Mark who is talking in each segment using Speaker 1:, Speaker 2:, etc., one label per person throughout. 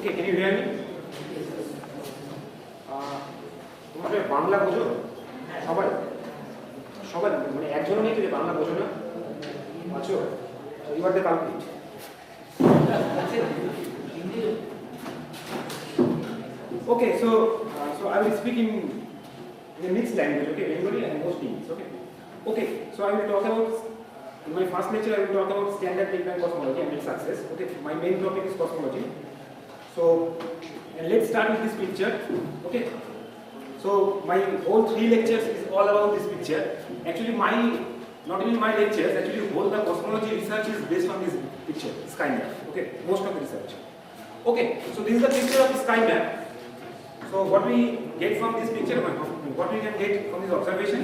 Speaker 1: Okay, can you hear me? তোমাদের বাংলা বোঝো সবাই সবাই মানে একজনও নেই যে বাংলা বোঝো না আছো you are the culprit Okay, so I will speak in a mixed language, okay, Bengali and most English, okay. Okay, so I will talk about, in my first lecture I will talk about standard Big Bang cosmology and its success. Okay, my main topic is cosmology. So, and let's start with this picture, okay. So, my whole 3 lectures is all about this picture. Actually, not only my lectures, actually whole the cosmology research is based on this picture, sky map, okay, most of the research. Okay, so this is the picture of the sky map. So what we get from this picture, what we can get from this observation,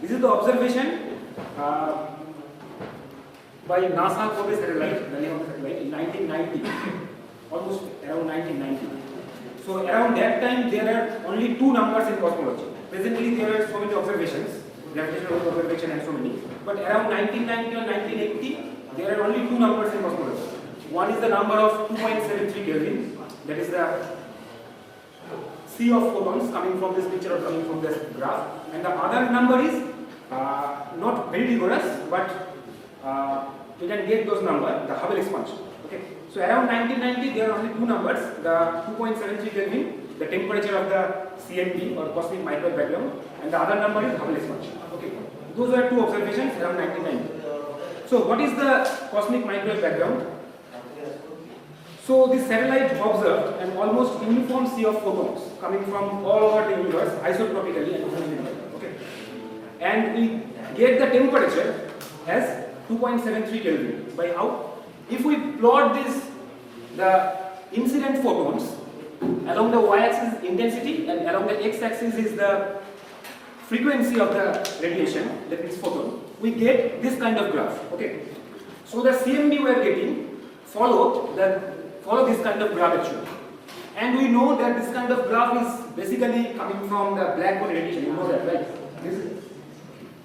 Speaker 1: this is the observation by NASA Kobe satellite, the name of the satellite, in 1990, almost around 1990. So around that time there are only 2 numbers in cosmology. Presently there are so many observations, gravitational observation and so many. But around 1990 or 1980, there are only 2 numbers in cosmology. One is the number of 2.73 Kelvin, that is the sea of photons coming from this picture or coming from this graph, and the other number is not very rigorous, but you can get those numbers, the Hubble expansion. Okay, so around 1990 there are only 2 numbers, the 2.73 Kelvin, the temperature of the CMB or cosmic microwave background, and the other number is Hubble expansion. Okay, those were 2 observations around 1990. So what is the cosmic microwave background? So this satellite observed an almost uniform sea of photons coming from all over the universe isotropically and homogeneously. Okay, and we get the temperature as 2.73 Kelvin. By how? If we plot the incident photons along the y-axis intensity and along the x-axis is the frequency of the radiation, that means photon, we get this kind of graph. Okay, so the CMB we are getting follow this kind of graph actually. And we know that this kind of graph is basically coming from the black body radiation. You know that, right?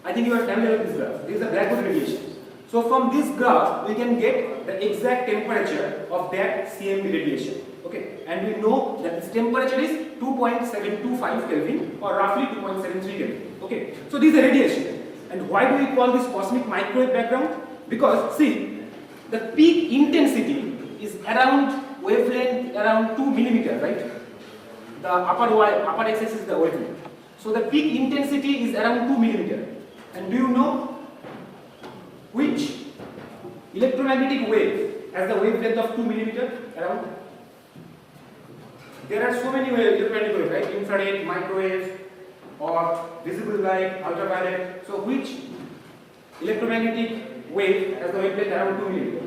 Speaker 1: I think you are familiar with this graph. This is the black body radiation. So from this graph, we can get the exact temperature of that CMB radiation. Okay, and we know that this temperature is 2.725 Kelvin or roughly 2.73 Kelvin. Okay, so this is the radiation. And why do we call this cosmic microwave background? Because see, the peak intensity is around wavelength around 2 millimeter, right? The upper axis is the wavelength. So the peak intensity is around 2 millimeter. And do you know which electromagnetic wave has the wavelength of 2 millimeter around? There are so many electromagnetic waves, right? Infrared, microwave, or visible light, ultraviolet. So which electromagnetic wave has the wavelength around 2 millimeter?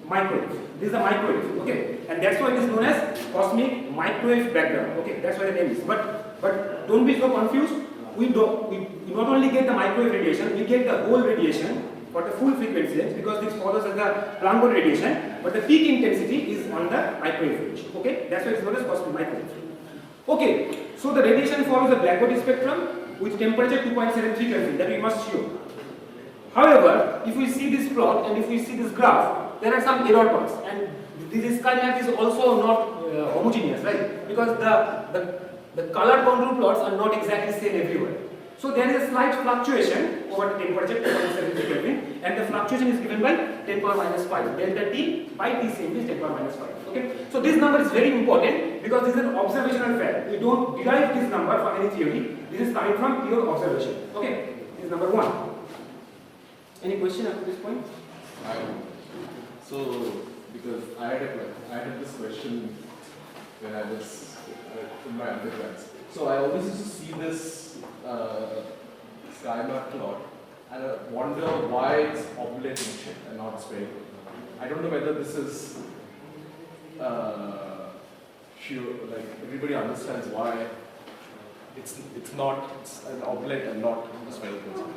Speaker 1: Microwave. This is a microwave, okay, and that's why it is known as cosmic microwave background. Okay, that's why the name is. But don't be so confused. We not only get the microwave radiation, we get the whole radiation for the full frequency range because this follows as the Planck body radiation. But the peak intensity is on the microwave range. Okay, that's why it's known as cosmic microwave. Okay, so the radiation follows the black body spectrum with temperature 2.73 Kelvin. That we must show. However, if we see this plot and if we see this graph, there are some error bars, and this sky map is also not homogeneous, right? Because the color contour plots are not exactly same everywhere. So there is a slight fluctuation over the temperature 2.73 Kelvin, and the fluctuation is given by 10 power minus 5. Delta T by Tcm is 10 power minus 5. Okay, so this number is very important because this is an observational fact. We don't derive this number from any theory. This is coming from pure observation. Okay, this is number 1. Any question up to this point?
Speaker 2: So, because I had this question when I was in my undergrads. So I always used to see this sky map plot and I wonder why it's oblate in shape and not spherical. I don't know whether this is sure, like everybody understands why it's an oblate and not a spherical.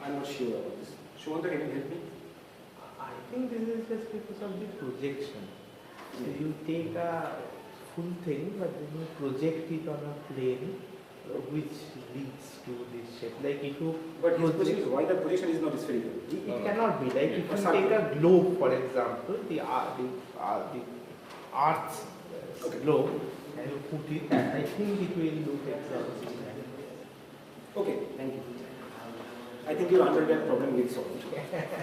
Speaker 1: I'm not sure about this. Shwanta, can you help me?
Speaker 3: I think this is just because of the projection. So you take a full thing, but then you project it on a plane, which leads to this shape. Like if you
Speaker 1: But his position is why the position is not spherical.
Speaker 3: it cannot be like if you
Speaker 1: Sorry.
Speaker 3: take a globe, for example, the Earth's
Speaker 1: Okay.
Speaker 3: globe, and you put it, I think it will look exactly like that.
Speaker 1: Okay, thank you. I think your undergrad problem is solved.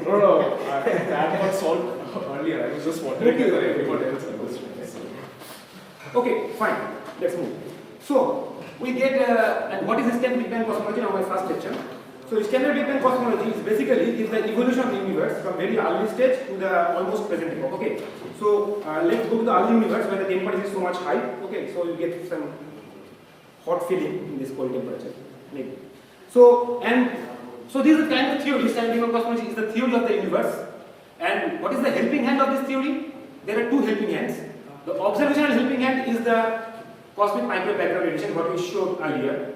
Speaker 2: No, that got solved earlier. I was just wondering whether everyone else understood.
Speaker 1: Okay, fine. Let's move. So we get and what is standard Big Bang cosmology? Now my first lecture. So standard Big Bang cosmology is basically the evolution of the universe from very early stage to the almost present epoch. Okay. So let's go to the early universe where the temperature is so much high. Okay. So you get some hot feeling in this cold temperature. Maybe. So this is the kind of theory. Standard Big Bang cosmology is the theory of the universe. And what is the helping hand of this theory? There are two helping hands. The observational helping hand is the cosmic microwave background radiation, what we showed earlier.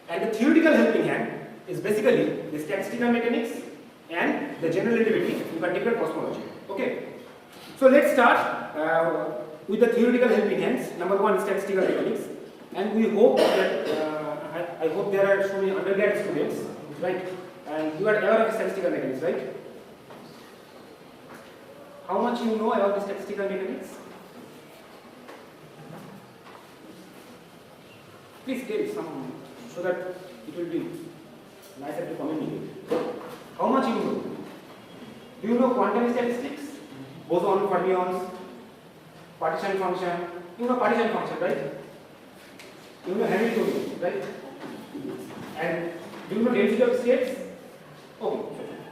Speaker 1: And the theoretical helping hand is basically the statistical mechanics and the general relativity, in particular cosmology. Okay. So let's start with the theoretical helping hands. Number one, statistical mechanics. And we hope that, I hope there are so many undergrad students, right? And you are aware of statistical mechanics, right? How much you know about the statistical mechanics? Please tell some, so that it will be nicer to communicate. How much you know? Do you know quantum statistics? Boson, fermions, partition function. You know partition function, right? You know Hamiltonian, right? And do you know density of states? Okay,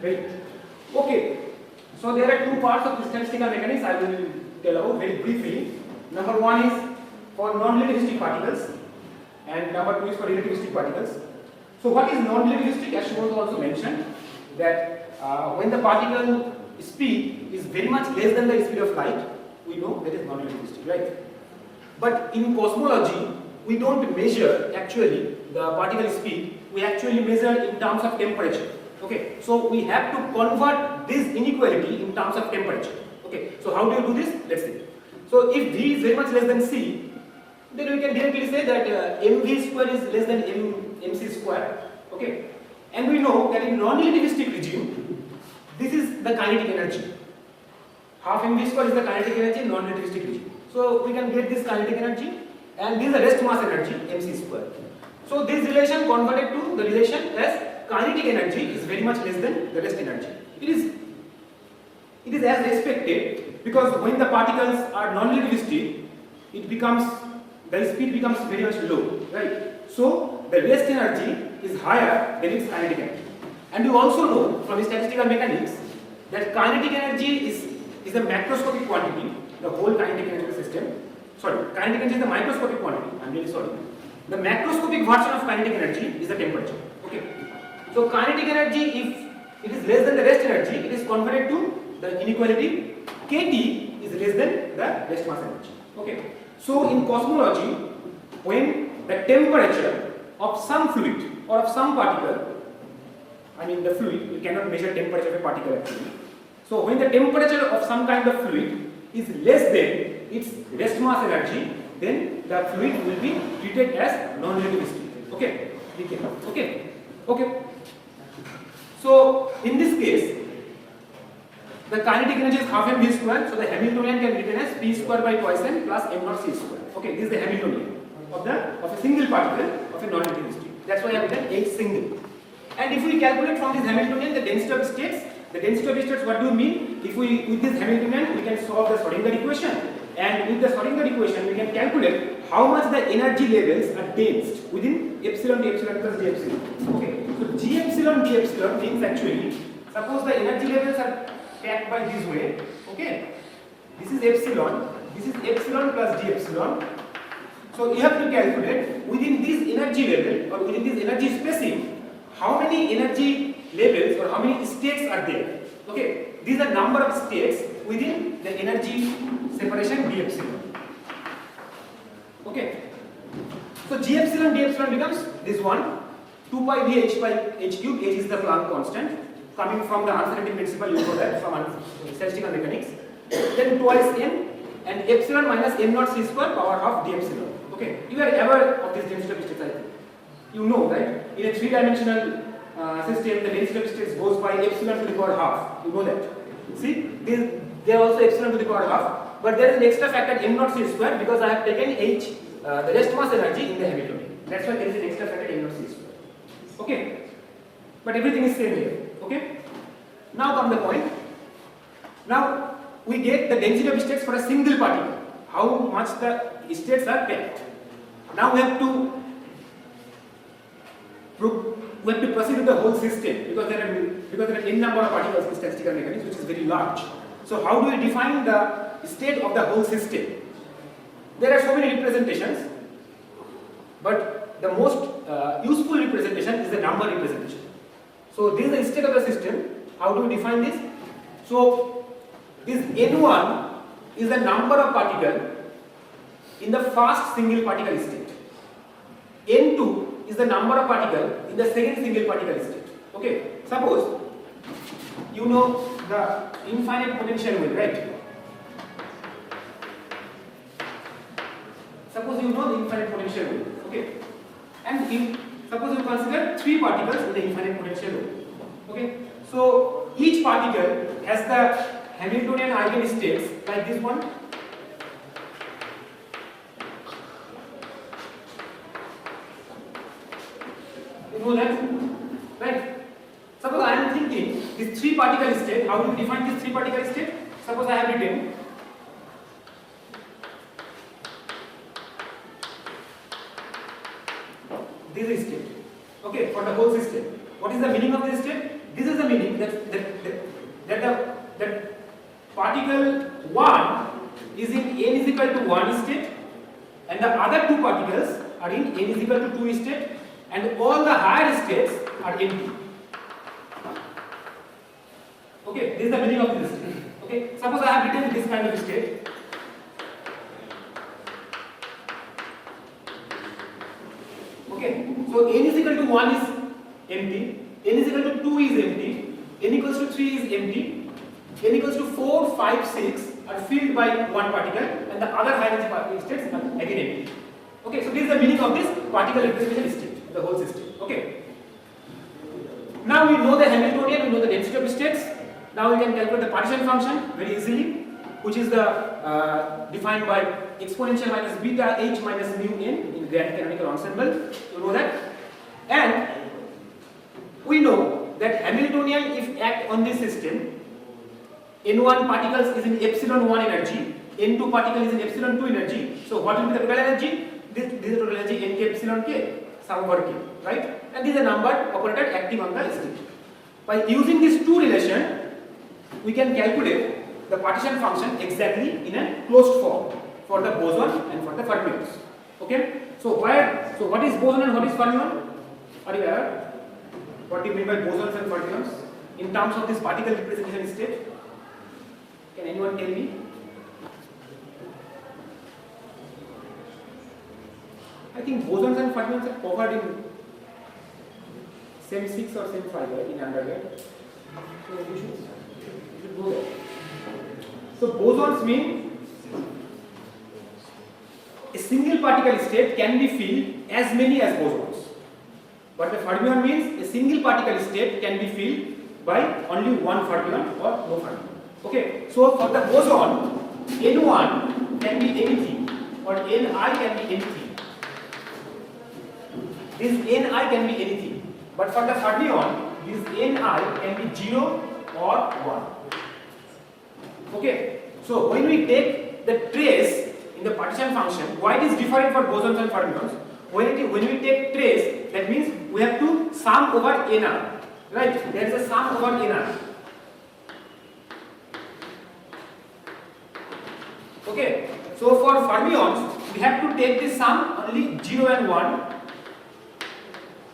Speaker 1: great. Okay, so there are two parts of the statistical mechanics I will tell about very briefly. Number one is for non-relativistic particles, and number two is for relativistic particles. So what is non-relativistic? As Shimon also mentioned, that when the particle speed is very much less than the speed of light, we know that is non-relativistic, right? But in cosmology, we don't measure actually the particle speed, we actually measure in terms of temperature. Okay, so we have to convert this inequality in terms of temperature. Okay, so how do you do this? Let's see. So if V is very much less than C, then we can directly say that mv square is less than mc square. Okay, and we know that in non-relativistic regime, this is the kinetic energy. Half mv square is the kinetic energy in non-relativistic regime. So we can get this kinetic energy, and this is the rest mass energy, mc square. So this relation converted to the relation as kinetic energy is very much less than the rest energy. It is as expected, because when the particles are non-relativistic, the speed becomes very much low, right? So the rest energy is higher than its kinetic energy. And you also know from statistical mechanics that kinetic energy is a macroscopic quantity, the whole kinetic energy of the system. Sorry, kinetic energy is the microscopic quantity, I'm really sorry. The macroscopic version of kinetic energy is the temperature. Okay. So kinetic energy, if it is less than the rest energy, it is converted to the inequality kT is less than the rest mass energy. Okay. So in cosmology, when the temperature of some fluid or of some particle, I mean the fluid, we cannot measure temperature of a particle actually. So when the temperature of some kind of fluid is less than its rest mass energy, then the fluid will be treated as non-relativistic. Okay. Okay. Okay. So in this case, the kinetic energy is half mv square, so the Hamiltonian can be written as p square by twice m plus m naught c square. Okay, this is the Hamiltonian of a single particle of a non-relativistic. That's why I have written H single. And if we calculate from this Hamiltonian the density of states, what do you mean? If we with this Hamiltonian we can solve the Schrodinger equation, and with the Schrodinger equation we can calculate how much the energy levels are dense within epsilon d epsilon plus d epsilon. Okay, so g epsilon d epsilon means actually, suppose the energy levels are packed by this way. Okay, this is epsilon plus d epsilon. So you have to calculate within this energy level or within this energy spacing how many energy levels or how many states are there. Okay, these are number of states within the energy separation d epsilon. Okay, so g epsilon d epsilon becomes this one, 2 pi d h by h cube. H is the Planck constant coming from the uncertainty principle, you know that from statistical mechanics. Then twice m, and epsilon minus m naught c square power half d epsilon. Okay, you are aware of this density of states, I think. You know, right? In a three-dimensional system, the density of states goes by epsilon to the power half. You know that. See, they are also epsilon to the power half, but there is an extra factor m naught c square because I have taken h, the rest mass energy in the Hamiltonian. That's why there is an extra factor m naught c square. Okay, but everything is same here. Okay. Now come the point. Now we get the density of states for a single particle. How much the states are packed. Now we have to proceed with the whole system because there are n number of particles in statistical mechanics, which is very large. So how do we define the state of the whole system? There are so many representations, but the most useful representation is the number representation. So this is the state of the system. How do we define this? So this n1 is the number of particles in the first single particle state. n2 is the number of particles in the second single particle state. Okay. Suppose you know the infinite potential wave, right? Suppose you know the infinite potential wave. Okay. And suppose you consider three particles in the infinite potential wave. Okay. So each particle has the Hamiltonian eigenstates like this one. You know that, right? Suppose I am thinking this three particle state. How do you define this three particle state? Suppose I have written this is state. Okay, for the whole system. What is the meaning of this state? This is the meaning that particle 1 is in n is equal to 1 state, and the other two particles are in n is equal to 2 state, and all the higher states are empty. Okay, this is the meaning of this state. Okay, suppose I have written this kind of state. Okay, so n is equal to 1 is empty, n is equal to 2 is empty, n equals to 3 is empty, n equals to 4, 5, 6 are filled by one particle, and the other higher energy particle states are again empty. Okay, so this is the meaning of this particle representation state, the whole system. Okay. Now we know the Hamiltonian, we know the density of states. Now we can calculate the partition function very easily, which is the defined by exponential minus beta h minus mu n in grand canonical ensemble. You know that, and we know that Hamiltonian, if act on this system, n1 particles is in epsilon 1 energy, n2 particle is in epsilon 2 energy. So what will be the total energy? This is the total energy n k epsilon k, sum over k, right? And this is a number operator acting on the state. By using these two relations, we can calculate the partition function exactly in a closed form for the boson and for the fermions. Okay? So what is boson and what is fermion? Are you aware? What do you mean by bosons and fermions in terms of this particle representation state? Can anyone tell me? I think bosons and fermions are covered in SEM 6 or SEM 5, right, in undergrad. So you should know that. So bosons mean a single particle state can be filled as many as bosons. But the fermion means a single particle state can be filled by only one fermion or no fermion. Okay, so for the boson, N1 can be anything or Ni can be anything. This Ni can be anything. But for the fermion, this Ni can be 0 or 1. Okay, so when we take the trace in the partition function, why it is different for bosons and fermions? When we take trace, that means we have to sum over Ni. Right? There is a sum over Ni. Okay, so for fermions, we have to take this sum only 0 and 1.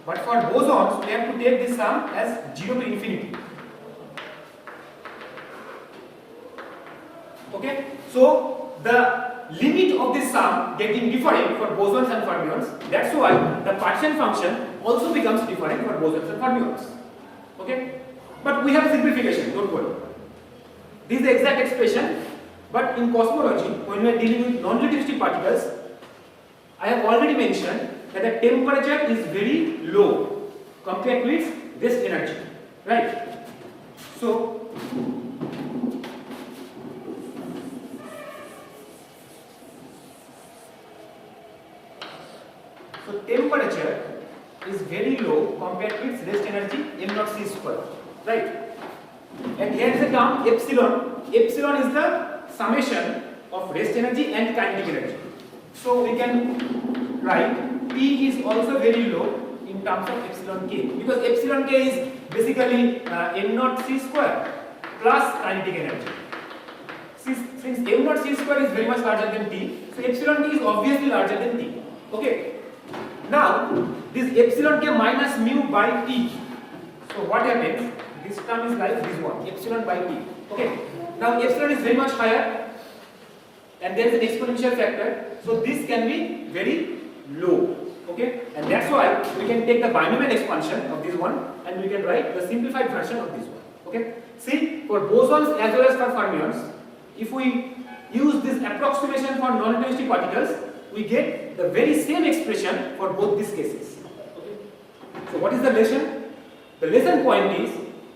Speaker 1: But for bosons, we have to take this sum as 0 to infinity. Okay, so the limit of this sum getting different for bosons and fermions. That's why the partition function also becomes different for bosons and fermions. Okay, but we have simplification. Don't worry. This is the exact expression. But in cosmology, when we are dealing with non-relativistic particles, I have already mentioned that the temperature is very low compared to its rest energy, right? So temperature is very low compared to its rest energy m naught c square, right? And here is the term epsilon. Epsilon is the summation of rest energy and kinetic energy. So we can write P is also very low in terms of epsilon k, because epsilon k is basically m naught c square plus kinetic energy. Since m naught c square is very much larger than T, so epsilon k is obviously larger than T. Okay. Now this epsilon k minus mu by T. So what happens? This term is like this one, epsilon by T. Okay. Now epsilon is very much higher, and there is an exponential factor. So this can be very low. Okay. And that's why we can take the binomial expansion of this one, and we can write the simplified version of this one. Okay. See, for bosons as well as for fermions, if we use this approximation for non-relativistic particles, we get the very same expression for both these cases. Okay. So what is the lesson? The lesson point is,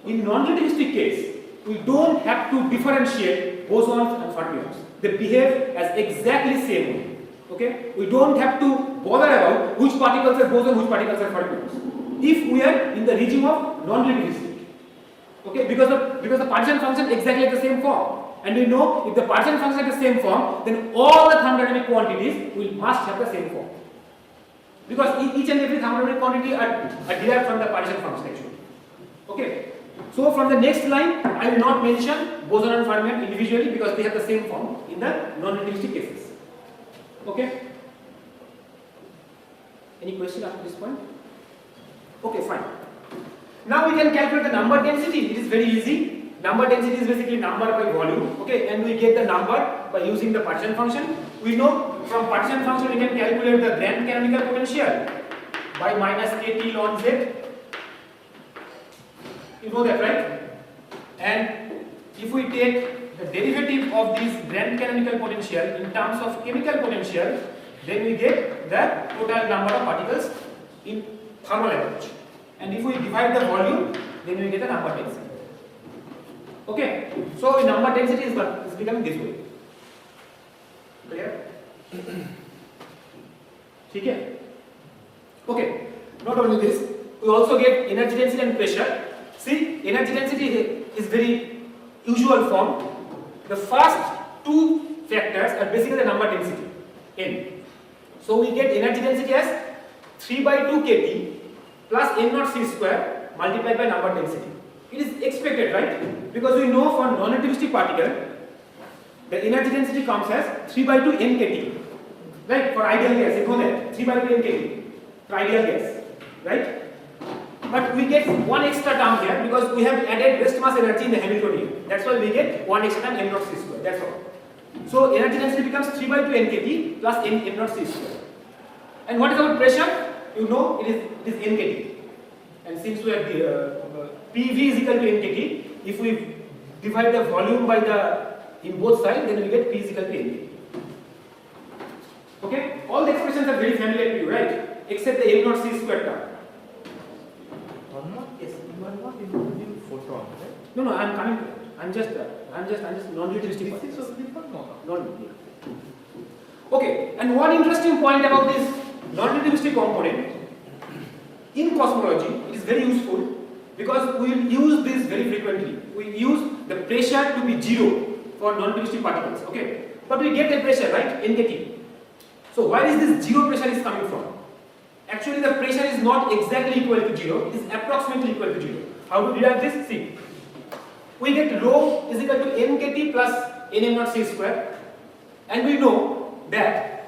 Speaker 1: in non-relativistic case, we don't have to differentiate bosons and fermions. They behave as exactly same way. Okay. We don't have to bother about which particles are bosons, which particles are fermions, if we are in the regime of non-relativistic. Okay, because the partition function exactly at the same form. And we know if the partition function is the same form, then all the thermodynamic quantities must have the same form. Because each and every thermodynamic quantity are derived from the partition function actually. Okay. So from the next line, I will not mention boson and fermion individually because they have the same form in the non-relativistic cases. Okay. Any question after this point? Okay, fine. Now we can calculate the number density. It is very easy. Number density is basically number by volume, okay, and we get the number by using the partition function. We know from partition function we can calculate the grand canonical potential by minus kT ln z. You know that, right? And if we take the derivative of this grand canonical potential in terms of chemical potential, then we get the total number of particles in thermal approach. And if we divide the volume, then we get the number density. Okay, so the number density is becoming this way. Clear? Okay. Okay. Not only this, we also get energy density and pressure. See, energy density is very usual form. The first two factors are basically the number density, N. So we get energy density as 3/2 kT plus m naught c square multiplied by number density. It is expected, right? Because we know for non-relativistic particle, the energy density comes as 3/2 nkt, right? For ideal gas, you know that 3/2 nkt for ideal gas, right? But we get one extra term here because we have added rest mass energy in the Hamiltonian. That's why we get one extra term m naught c square. That's all. So energy density becomes 3/2 nkt plus m naught c square. And what is our pressure? You know it is nkt. And since we have PV is equal to nkt, if we divide the volume by in both sides, then we get P is equal to nkt. Okay? All the expressions are very familiar to you, right? Except the m naught c square term.
Speaker 3: Yes, you are not including photon, right?
Speaker 1: No, I'm coming to that. I'm just non-relativistic.
Speaker 3: This is also different, no?
Speaker 1: Okay, and one interesting point about this non-relativistic component in cosmology, it is very useful because we will use this very frequently. We use the pressure to be 0 for non-relativistic particles. Okay, but we get the pressure, right? nkt. So where is this 0 pressure is coming from? Actually, the pressure is not exactly equal to 0. It is approximately equal to 0. How to derive this? See, we get rho is equal to nkt plus nm naught c square, and we know that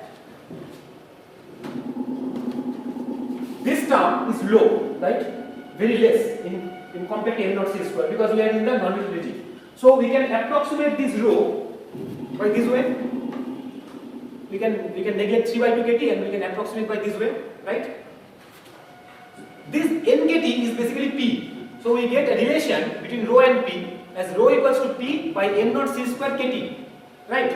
Speaker 1: this term is low, right? Very less in compared to m naught c square because we are in the non-relativistic. So we can approximate this rho by this way. We can neglect 3/2 kT and we can approximate by this way, right? This nkt is basically P. So we get a relation between rho and P as rho equals to P by m naught c square kT, right?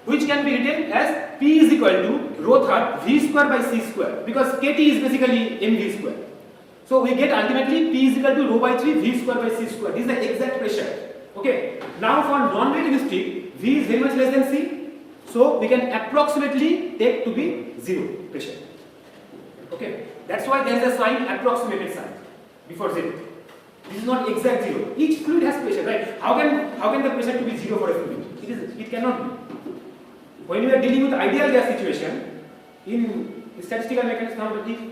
Speaker 1: which can be written as P is equal to rho third V square by C square, because KT is basically mv square. So we get ultimately P is equal to rho by 3 V square by C square. This is the exact pressure. Okay. Now for non-relativistic, V is very much less than C, so we can approximately take to be 0 pressure. Okay. That's why there is a sign, approximated sign before 0. This is not exact 0. Each fluid has pressure, right? How can the pressure to be 0 for a fluid? It cannot be. When you are dealing with ideal gas situation, in statistical mechanics,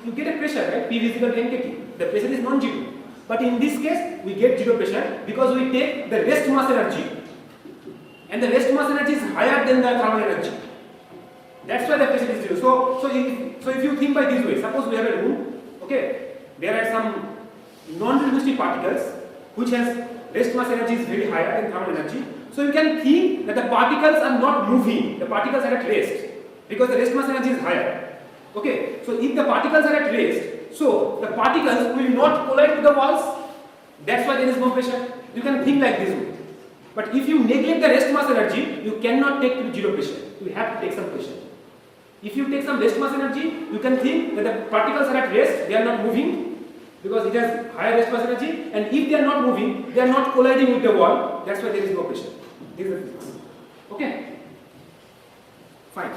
Speaker 1: you get a pressure, right? P is equal to NKT. The pressure is non-zero. But in this case, we get 0 pressure because we take the rest mass energy, and the rest mass energy is higher than the thermal energy. That's why the pressure is 0. So if you think by this way, suppose we have a room, okay, there are some non-relativistic particles which has rest mass energy is very higher than thermal energy. So you can think that the particles are not moving, the particles are at rest because the rest mass energy is higher. Okay, so if the particles are at rest, so the particles will not collide with the walls. That's why there is no pressure. You can think like this way. But if you neglect the rest mass energy, you cannot take to 0 pressure. You have to take some pressure. If you take some rest mass energy, you can think that the particles are at rest, they are not moving because it has higher rest mass energy, and if they are not moving, they are not colliding with the wall. That's why there is no pressure. This is the physics. Okay? Fine.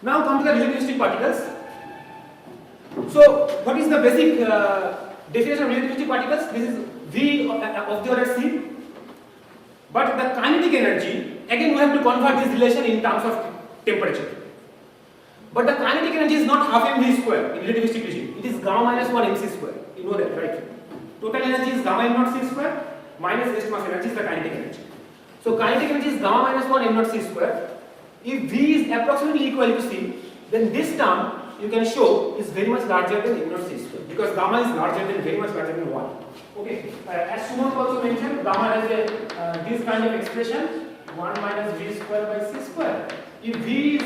Speaker 1: Now come to the relativistic particles. So, what is the basic definition of relativistic particles? This is V of the order C. But the kinetic energy, again we have to convert this relation in terms of temperature. But the kinetic energy is not half mv square in relativistic regime. It is gamma minus 1 mc square. You know that, right? Total energy is gamma m naught c square minus rest mass energy is the kinetic energy. So kinetic energy is gamma minus 1 m naught c square. If V is approximately equal to C, then this term you can show is very much larger than m naught c square, because gamma is larger than, very much larger than 1. Okay. As Sumant also mentioned, gamma has a this kind of expression 1 minus V square by C square. If V is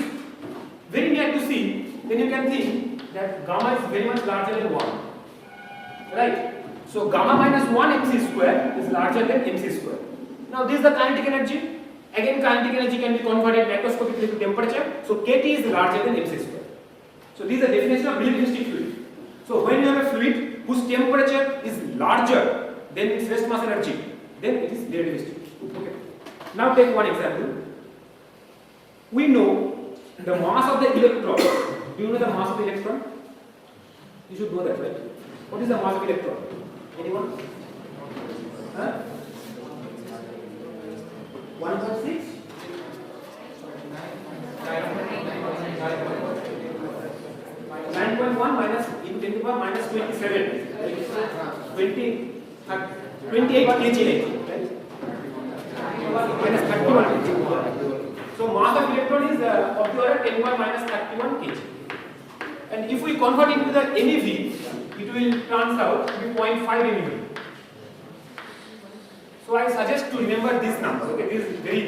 Speaker 1: very near to C, then you can think that gamma is very much larger than 1. Right? So gamma minus 1 mc square is larger than mc square. Now this is the kinetic energy. Again, kinetic energy can be converted macroscopically to temperature. So kT is larger than mc square. So this is the definition of relativistic fluid. So when you have a fluid whose temperature is larger than its rest mass energy, then it is relativistic. Okay. Now take one example. We know the mass of the electron. Do you know the mass of the electron? You should know that, right? What is the mass of electron? Anyone? Huh? 1.6? 9.1 minus in 10 to the power minus 27. 28 kg, right? Minus 31 kg. So mass of electron is of the order 10 power minus 31 kg. And if we convert it to the MeV, it will turns out to be 0.5 MeV. So I suggest to remember this number. Okay, this is very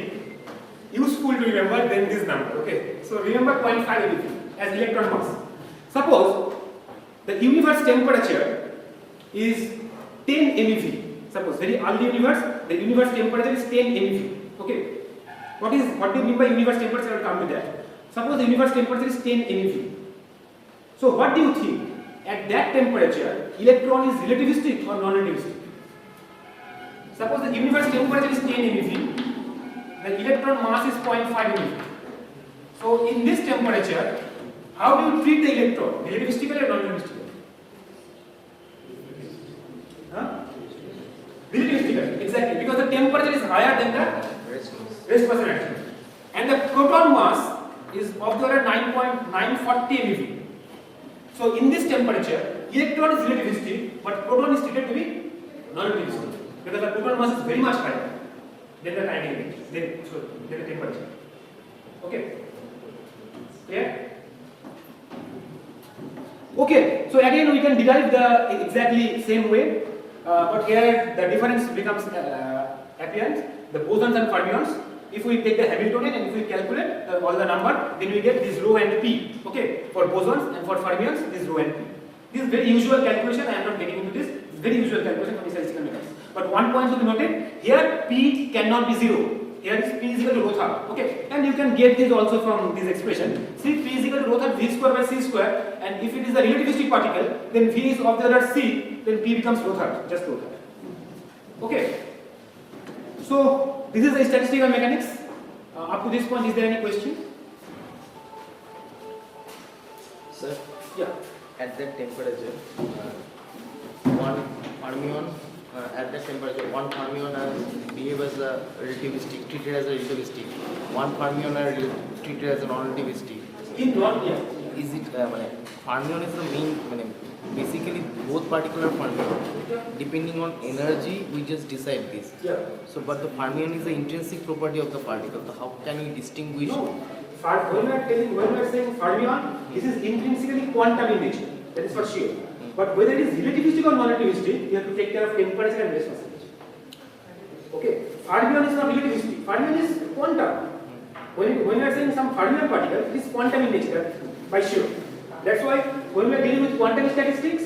Speaker 1: useful to remember than this number. Okay, so remember 0.5 MeV as electron mass. Suppose the universe temperature is 10 MeV. Suppose very early universe, the universe temperature is 10 MeV. Okay, what do you mean by universe temperature? I will come to that. Suppose the universe temperature is 10 MeV. So what do you think? At that temperature, electron is relativistic or non-relativistic? Suppose the universe temperature is 10 MeV, the electron mass is 0.5 MeV. So in this temperature, how do you treat the electron? Relativistically or non-relativistically? Huh? Relativistically, exactly, because the temperature is higher than the rest mass energy. And the proton mass is of the order 9.940 MeV. So in this temperature, electron is relativistic, but proton is treated to be non-relativistic, because the proton mass is very much higher than the kinetic energy, than the temperature. Okay? Clear? Okay, so again we can derive the exactly same way, but here the difference becomes apparent. The bosons and fermions, if we take the Hamiltonian and if we calculate all the number, then we get this rho and p. Okay, for bosons and for fermions, this rho and p. This is very usual calculation. I am not getting into this. It's very usual calculation from statistical mechanics. But one point to be noted: here p cannot be 0. here is P is equal to rho theta. Okay, and you can get this also from this expression. See, P is equal to rho theta V square by C square, and if it is a relativistic particle, then V is of the order C, then P becomes rho theta, just rho theta. Okay, so this is the statistical mechanics. Up to this point, is there any question?
Speaker 4: Sir,
Speaker 1: Yeah.
Speaker 4: at that temperature, one fermion one fermion behave as a relativistic, treated as a relativistic. One fermion are treated as a non-relativistic.
Speaker 1: In non, yeah.
Speaker 4: Is it fermion is the main, basically both particular fermion. Depending on energy, we just decide this.
Speaker 1: Yeah.
Speaker 4: So, but the fermion is the intrinsic property of the particle. So how can we distinguish?
Speaker 1: No. When we are saying fermion, this is intrinsically quantum in nature. That is for sure. But whether it is relativistic or non-relativistic, you have to take care of temperature and rest percentage. Okay. Fermion is not relativistic. Fermion is quantum. When we are saying some fermion particle, it is quantum in nature, by sure. That's why when we are dealing with quantum statistics,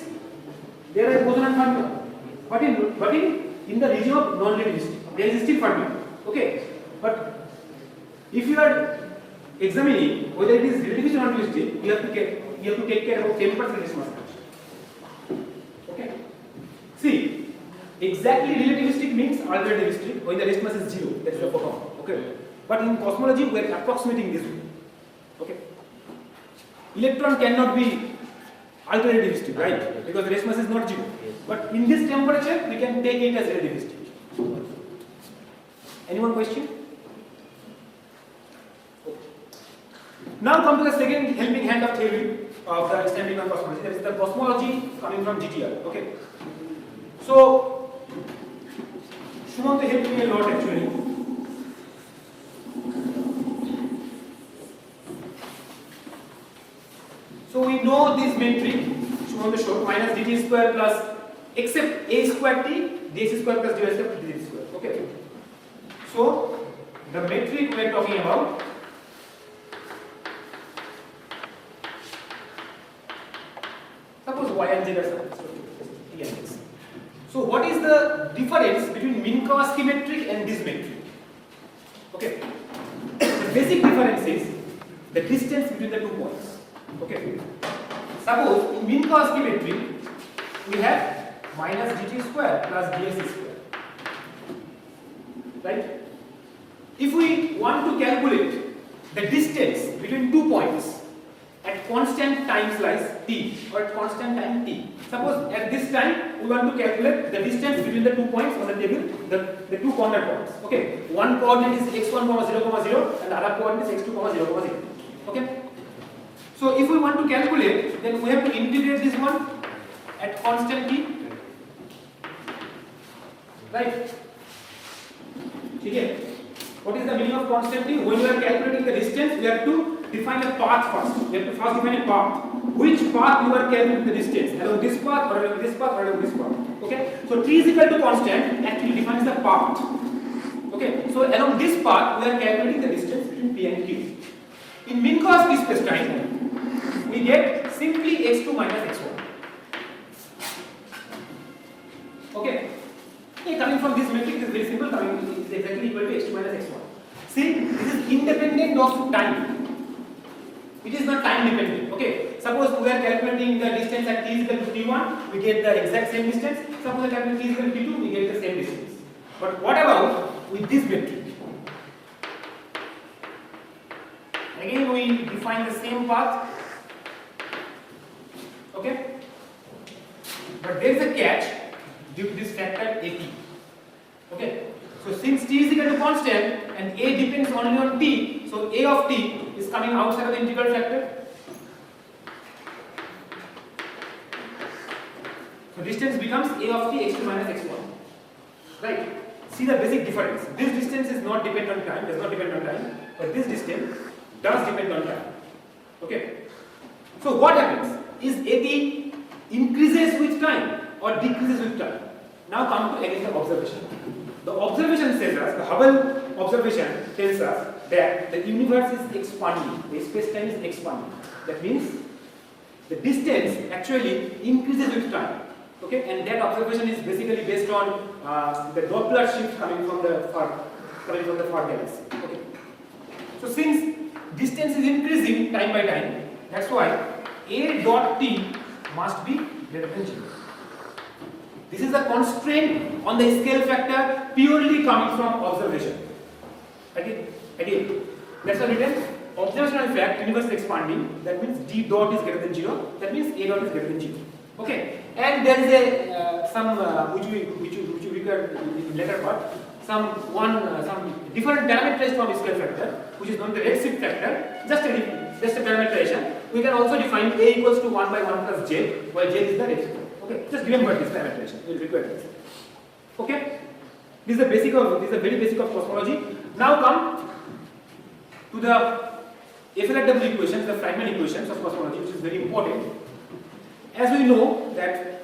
Speaker 1: there are boson and fermion. But in the region of non-relativistic, there is still fermion. Okay. But if you are examining whether it is relativistic or non-relativistic, you have to take care of temperature and rest. Okay. See, exactly relativistic means relativistic when the rest mass is 0. That is the photon. Okay. But in cosmology, we are approximating this way. Okay. Electron cannot be relativistic, right? Because the rest mass is not 0. But in this temperature, we can take it as relativistic. Anyone question? Okay. Now come to the second helping hand of theory of the standing on cosmology. That is the cosmology coming from GTR. Okay. So, Shumanta helped me a lot actually. So we know this metric, Shumanta showed, minus dt square plus, except a square t, ds square plus dy square plus dt square. Okay. So, the metric we are talking about, suppose y and z are t and x. So what is the difference between Minkowski metric and this metric? Okay. The basic difference is the distance between the 2 points. Okay. Suppose in Minkowski metric we have minus dt square plus ds square. Right? If we want to calculate the distance between 2 points at constant time slice t or at constant time t. Suppose at this time we want to calculate the distance between the 2 points on the table, the two corner points. Okay, one coordinate is x1, 0, and the other coordinate is x2, 0. Okay. So if we want to calculate, then we have to integrate this one at constant t. Right? Okay. What is the meaning of constant t? When we are calculating the distance, we have to define a path first. We have to first define a path. Which path you are calculating the distance? Along this path or along this path or along this path. Okay? So t is equal to constant actually defines the path. Okay? So along this path we are calculating the distance between p and q. In Minkowski spacetime, we get simply x2 minus x1. Okay? Coming from this metric is very simple. Coming is exactly equal to x2 minus x1. See, this is independent of time. It is not time dependent. Okay. Suppose we are calculating the distance at t is equal to t1, we get the exact same distance. Suppose we are calculating t is equal to t2, we get the same distance. But what about with this metric? Again, we define the same path. Okay. But there is a catch due to this factor at. Okay. So since t is equal to constant and a depends only on t, so a of t is coming outside of the integral factor. So distance becomes a of t x2 minus x1. Right? See the basic difference. This distance is not dependent on time, does not depend on time, but this distance does depend on time. Okay? So what happens? Is at increases with time or decreases with time? Now come to again the observation. The observation says us, the Hubble observation tells us that the universe is expanding, the space-time is expanding. That means the distance actually increases with time. Okay, and that observation is basically based on the Doppler shift coming from the coming from the far galaxy. Okay. So since distance is increasing time by time, that's why A dot T must be greater than 0. This is a constraint on the scale factor purely coming from observation. Again, that's why written observational fact, universe is expanding, that means D dot is greater than 0, that means A dot is greater than 0. Okay, and there is a some which we require in later part, some different parameterized from scale factor, which is known as the redshift factor. Just a parameterization. We can also define A equals to 1 by 1 plus J, where J is the redshift. Okay, just remember this parameterization. We will require this. Okay, this is the very basic of cosmology. Now come to the FLW equations, the Feynman equations of cosmology, which is very important. As we know that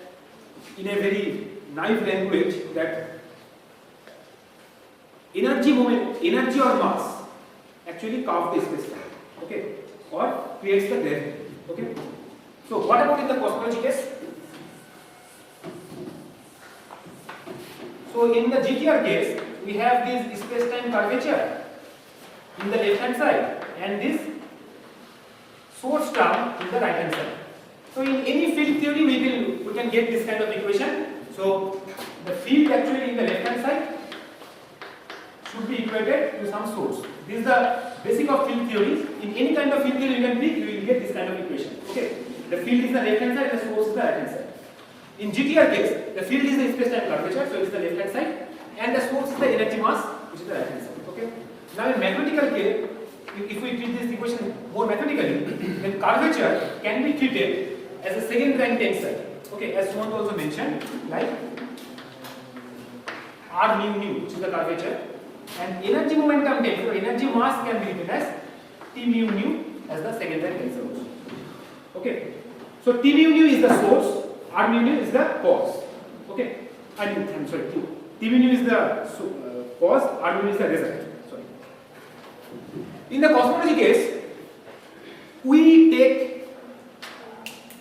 Speaker 1: in a very naive language that energy or mass actually carve the space-time, okay, or creates the gravity. Okay. So what about in the cosmology case? So in the GTR case, we have this space-time curvature in the left hand side and this source term in the right hand side. So in any field theory we can get this kind of equation. So the field actually in the left hand side should be equated to some source. This is the basic of field theory. In any kind of field theory you can pick, you will get this kind of equation. Okay. The field is the left hand side, the source is the right hand side. In GTR case, the field is the space-time curvature, so it is the left hand side, and the source is the energy mass, which is the right hand side. Okay. Now in mathematical case, if we treat this equation more mathematically, then curvature can be treated as a second rank tensor. Okay, as Sumant also mentioned, like R mu, which is the curvature, and energy momentum tensor, energy mass can be written as T mu as the second rank tensor also. Okay, so T mu is the source, R mu is the cause. Okay, I'm sorry, T mu is the cause, R mu is the result. Sorry. In the cosmology case, we take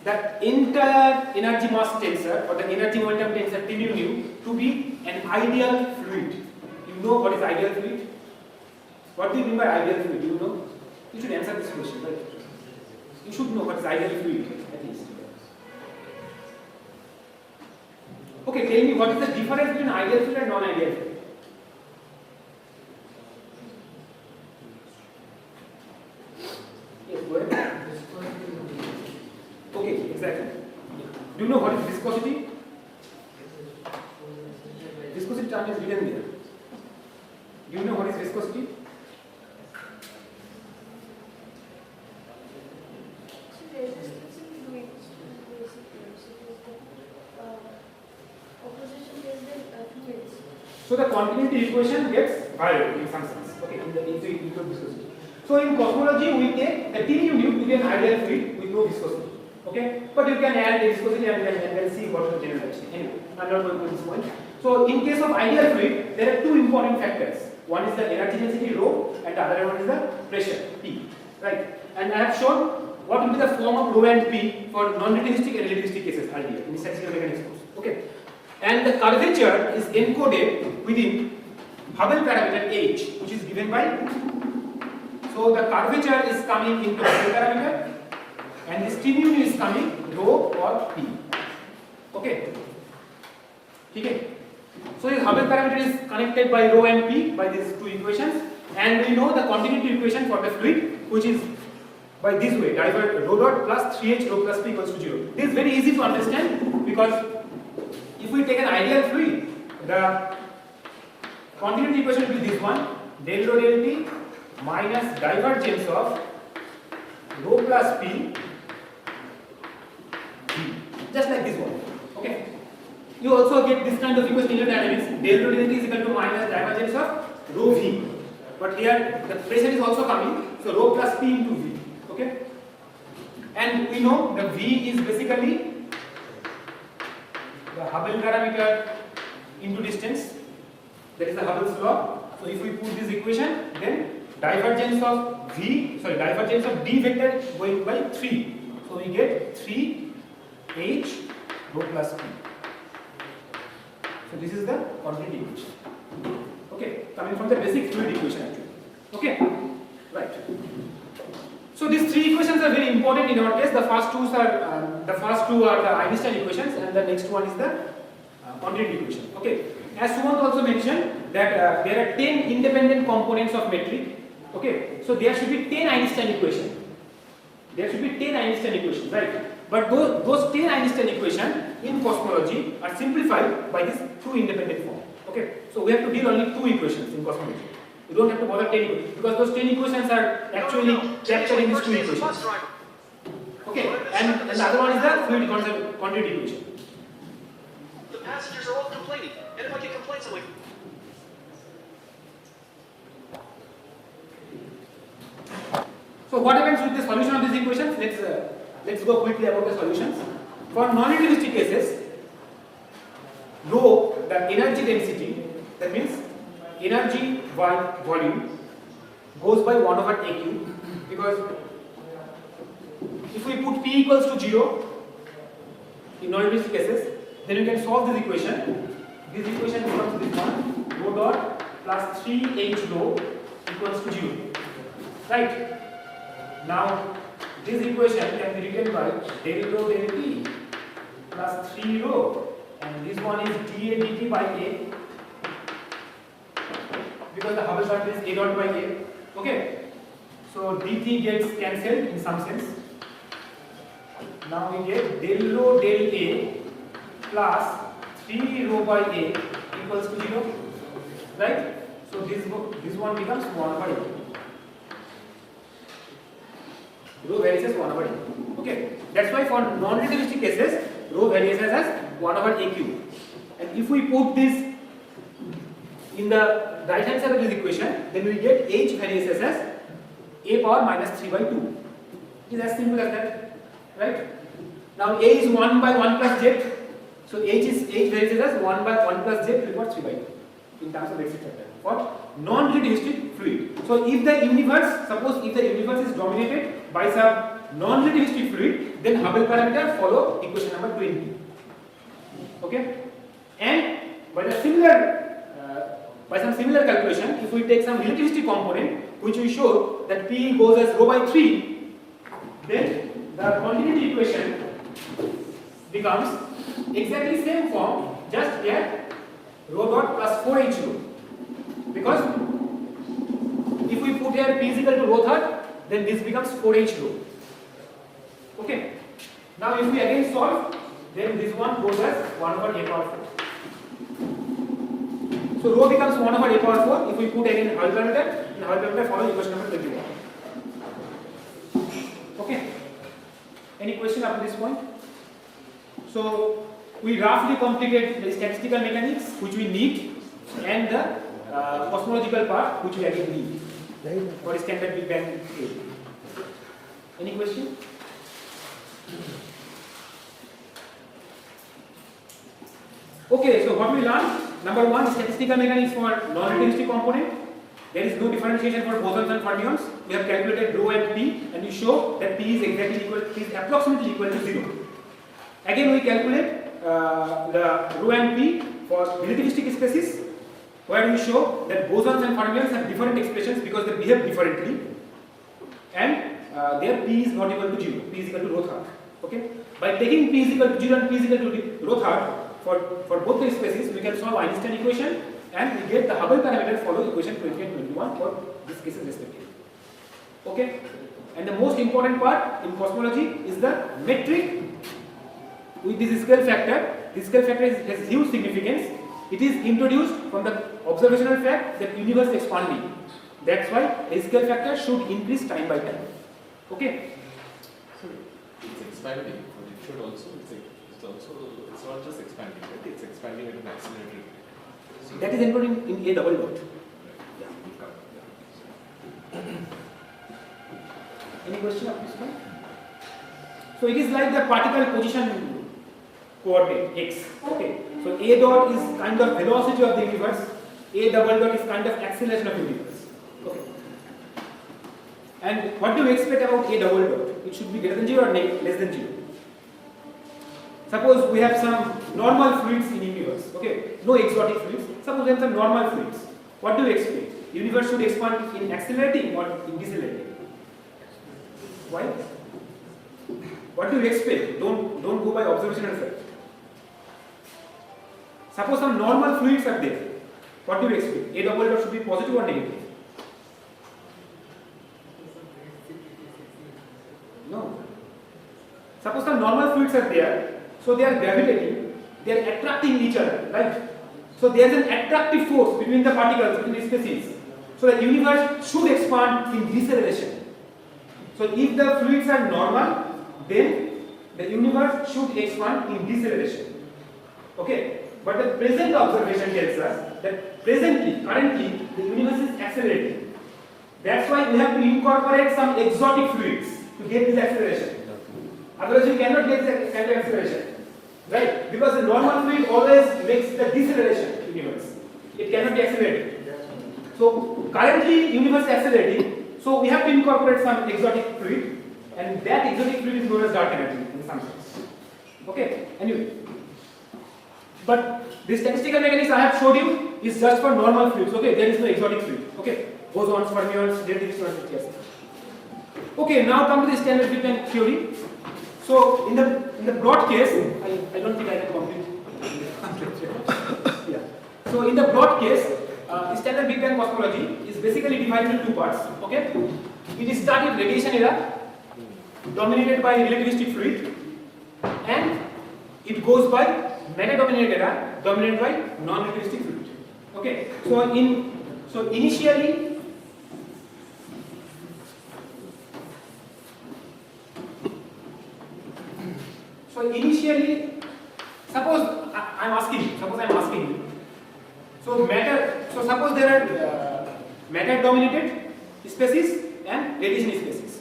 Speaker 1: that entire energy mass tensor or the energy momentum tensor T mu to be an ideal fluid. You know what is ideal fluid? What do you mean by ideal fluid? Do you know? You should answer this question, right? You should know what is ideal fluid at least. Okay, tell me what is the difference between ideal fluid and non-ideal fluid? Yes, go ahead. Okay, exactly. Do you know what is viscosity? Viscosity term is written there. Do you know what is viscosity? So the continuity equation gets violated in some sense. Okay, in the viscosity. So in cosmology, we take the T mu to be an ideal fluid with no viscosity. Okay, but you can add the viscosity and then see what is the generalization. Anyway, I'm not going to this point. So in case of ideal fluid, there are two important factors. One is the energy density rho, and the other one is the pressure P. Right? And I have shown what will be the form of rho and P for non-relativistic and relativistic cases earlier in statistical mechanics course. Okay. And the curvature is encoded within Hubble parameter h, which is given by. So the curvature is coming into Hubble parameter, and this T mu is coming rho or P. Okay. Okay. So this Hubble parameter is connected by rho and P by these two equations, and we know the continuity equation for the fluid, which is by this way, divert rho dot plus 3h rho plus P equals to 0. This is very easy to understand because if we take an ideal fluid, the continuity equation will be this one, del rho del T minus divergence of rho plus P, just like this one. Okay. You also get this kind of equation in your dynamics. Del rho del T is equal to minus divergence of rho V. But here the pressure is also coming, so rho plus P into V. Okay. And we know the V is basically the Hubble parameter into distance. That is the Hubble's law. So if we put this equation, then divergence of D vector going by 3. So we get 3h rho plus P. So this is the continuity equation. Okay, coming from the basic fluid equation actually. Okay, right. So these three equations are very important in our case. The first two are the Einstein equations, and the next one is the continuity equation. Okay. As Sumant also mentioned that there are 10 independent components of metric. Okay. So there should be 10 Einstein equations. There should be 10 Einstein equations, right? But those 10 Einstein equations in cosmology are simplified by this two independent form. Okay. So we have to deal only two equations in cosmology. You don't have to bother 10 equations because those 10 equations are actually captured in these two equations. Okay, and the other one is the fluid continuity equation.
Speaker 5: The passengers are all complaining, and if I get complaints, I'm like,
Speaker 1: So what happens with the solution of these equations? Let's go quickly about the solutions. For non-relativistic cases, rho, the energy density, that means energy by volume, goes by 1 over AQ, because if we put P equals to 0 in non-relativistic cases, then we can solve this equation. This equation becomes this one, rho dot plus 3h rho equals to 0. Right? Now, this equation can be written by del rho del P plus 3 rho, and this one is dA dt by A, because the Hubble constant is A dot by A. Okay? So dt gets cancelled in some sense. Now we get del rho del A plus 3 rho by A equals to 0. Right? So this one becomes 1 over A. Rho varies as 1 over A. Okay? That's why for non-relativistic cases, rho varies as 1 over AQ. And if we put this in the right hand side of this equation, then we get h varies as a power minus 3 by 2. It is as simple as that. Right? Now a is 1 by 1 plus z. So h varies as 1 by 1 plus z to the power 3 by 2 in terms of density factor for non-relativistic fluid. So if the universe, suppose if the universe is dominated by some non-relativistic fluid, then Hubble parameter follow equation number 20. Okay? And by some similar calculation, if we take some relativistic component, which we show that P goes as rho by 3, then the continuity equation becomes exactly same form, just here rho dot plus 4h rho. Because if we put here P is equal to rho third, then this becomes 4h rho. Okay. Now if we again solve, then this one goes as 1 over a power 4. So rho becomes 1 over a power 4 if we put again Hubble parameter, and Hubble parameter follows equation number 21. Okay. Any question up to this point? So we roughly completed the statistical mechanics which we need, and the cosmological part which we again need for standard Big Bang theory. Any question? Okay, so what we learned, number one, statistical mechanics for non-relativistic component. There is no differentiation for bosons and fermions. We have calculated rho and P, and we show that P is exactly equal, P is approximately equal to 0. Again, we calculate the rho and P for relativistic species, where we show that bosons and fermions have different expressions because they behave differently, and their P is not equal to 0. P is equal to rho third. Okay. By taking P is equal to 0 and P is equal to rho third for both the species, we can solve Einstein equation, and we get the Hubble parameter follow equation 20 and 21 for these cases respectively. Okay. And the most important part in cosmology is the metric with this scale factor. This scale factor has huge significance. It is introduced from the observational fact that universe is expanding. That's why a scale factor should increase time by time. Okay.
Speaker 2: So it's expanding, but it should also, it's not just expanding, right? It's expanding at an accelerated rate. So
Speaker 1: That is encoded in a double dot. Any question of this one? So it is like the particle position coordinate x. Okay. So a dot is kind of velocity of the universe. A double dot is kind of acceleration of the universe. Okay. And what do you expect about a double dot? It should be greater than 0 or less than 0. Suppose we have some normal fluids in the universe. Okay. No exotic fluids. Suppose we have some normal fluids. What do you expect? Universe should expand in accelerating or in decelerating? Why? What do you expect? Don't go by observation and fact. Suppose some normal fluids are there. What do you expect? A double dot should be positive or negative? No. Suppose some normal fluids are there, so they are gravitating, they are attracting each other, right? So there is an attractive force between the particles, between the species. So the universe should expand in deceleration. So if the fluids are normal, then the universe should expand in deceleration. Okay? But the present observation tells us that currently, the universe is accelerating. That's why we have to incorporate some exotic fluids to get this acceleration. Otherwise, we cannot get this kind of acceleration. Right? Because the normal fluid always makes the deceleration in the universe. It cannot be accelerated. So currently, universe is accelerating. So we have to incorporate some exotic fluid, and that exotic fluid is known as dark energy in some sense. Okay? Anyway. But the statistical mechanics I have showed you is just for normal fluids. Okay, there is no exotic fluid. Okay, bosons, fermions, relativists, yes. Okay, now come to the standard Big Bang theory. So in the broad case, I don't think I can complete. Yeah. So in the broad case, the standard Big Bang cosmology is basically divided into two parts. Okay, it started radiation era, dominated by relativistic fluid, and it goes by matter-dominated era, dominated by non-relativistic fluid. Okay, so initially, suppose I'm asking you. So suppose there are matter-dominated species and radiation species.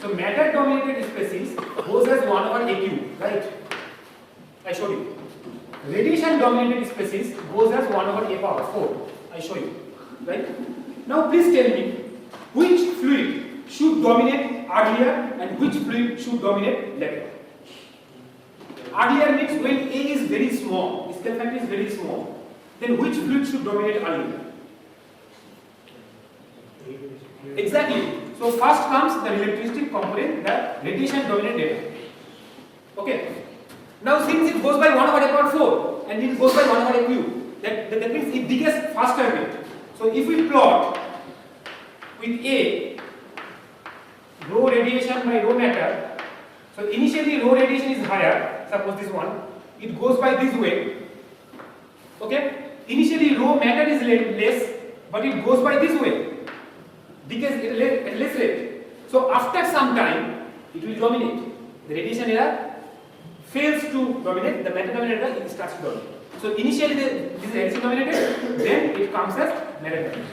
Speaker 1: So matter-dominated species goes as 1 over AQ, right? I showed you. Radiation-dominated species goes as 1 over A power 4. I show you, right? Now please tell me which fluid should dominate earlier and which fluid should dominate later. Earlier means when A is very small, scale factor is very small, then which fluid should dominate earlier? Exactly. So first comes the relativistic component, the radiation dominant data. Okay. Now since it goes by 1 over A power 4 and it goes by 1 over AQ, that means it decays faster rate. So if we plot with A, rho radiation by rho matter, so initially rho radiation is higher, suppose this one, it goes by this way. Okay? Initially rho matter is less, but it goes by this way, decays at less rate. So after some time, it will dominate. The radiation era fails to dominate, the matter dominated era, it starts to dominate. So initially this is radiation dominated, then it comes as matter dominated.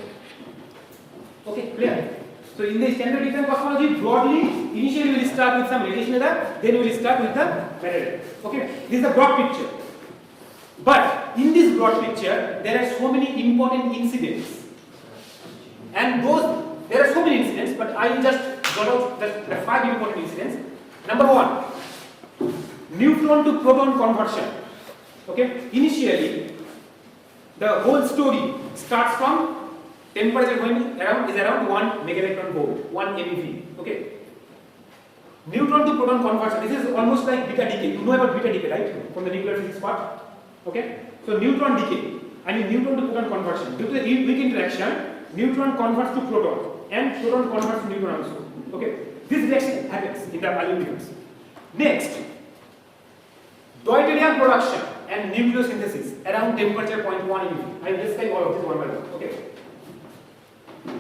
Speaker 1: Okay, clear? So in the standard Big Bang cosmology, broadly, initially we will start with some radiation era, then we will start with the matter era. Okay, this is the broad picture. But in this broad picture, there are so many important incidents. And there are so many incidents, but I will just got out the 5 important incidents. Number 1, neutron to proton conversion. Okay, initially, the whole story starts from temperature going is around 1 megaelectron volt, 1 MeV. Okay, neutron to proton conversion. This is almost like beta decay. You know about beta decay, right? From the nuclear physics part. Okay, so neutron decay. I mean neutron to proton conversion. Due to the weak interaction, neutron converts to proton, and proton converts to neutron also. Okay, this reaction happens in the early universe. Next, deuterium production and nucleosynthesis around temperature 0.1 MeV. I will describe all of this one by one. Okay.